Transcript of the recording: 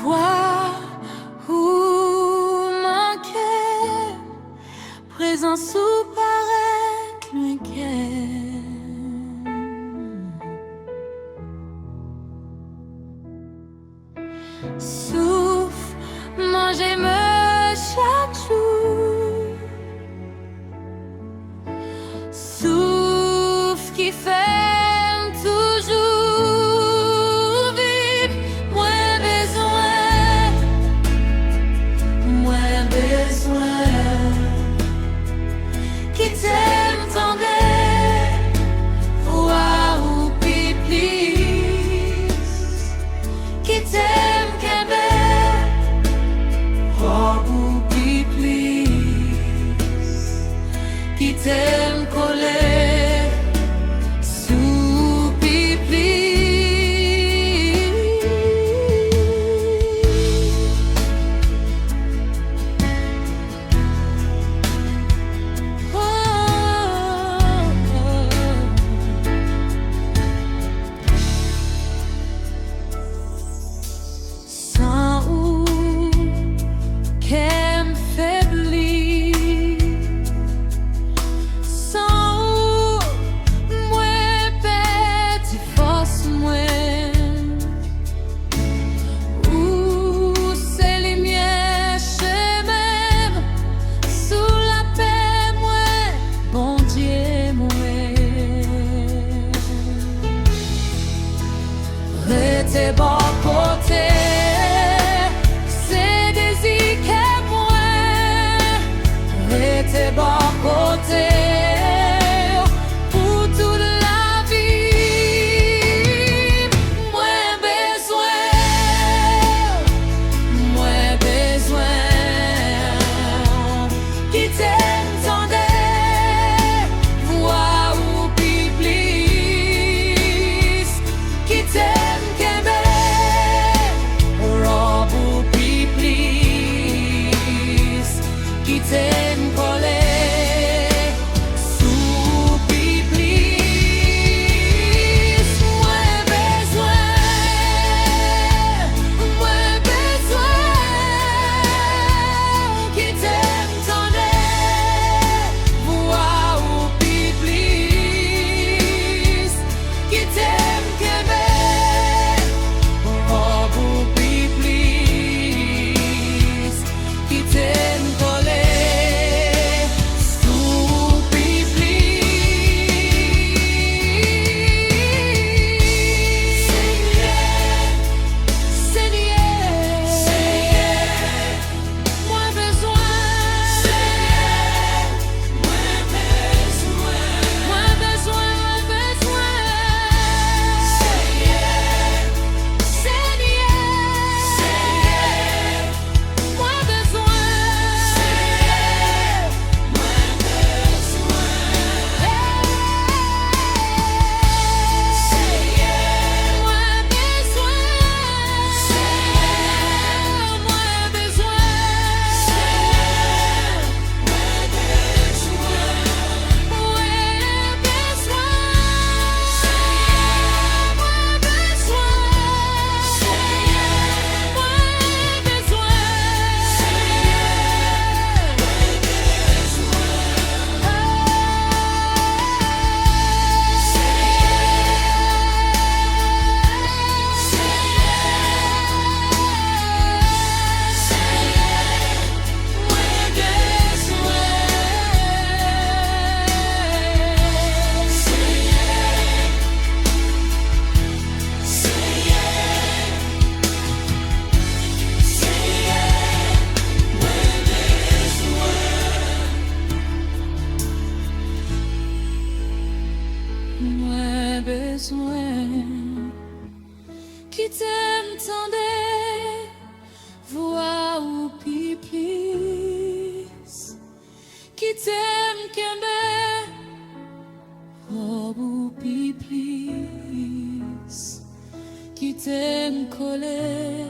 Vois où manquer, présence ou paraître lointain. Souffle, mangez-me chaque jour. Souffle qui fait toujours vivre. Moins besoin qui t'aime tendre. Vois où piplis qui t'aime qu'aimer. Robuste, qui t'aime coller sous pipi. Oh, oh, sans où qu'aime faibli, sans où moins petit force moins, où c'est lumière chez même, sous la paix moins, bondye moins. Rete bon côté. Rete bon côté pour toute la vie. Moins besoin qui t'aime tendre. Vois où piplis qui t'aime qu'aimer. Robe ou piplis qui t'aime coller sous piplis. Moins besoin qui t'aime tendre. Vois où piplis qui t'aime qu'aimer. Robe ou piplis qui t'aime coller sous piplis. Seigneur, moins besoin qui t'aime tendre. Vois où piplis qui t'aime qu'aimer. Robe ou piplis qui t'aime coller.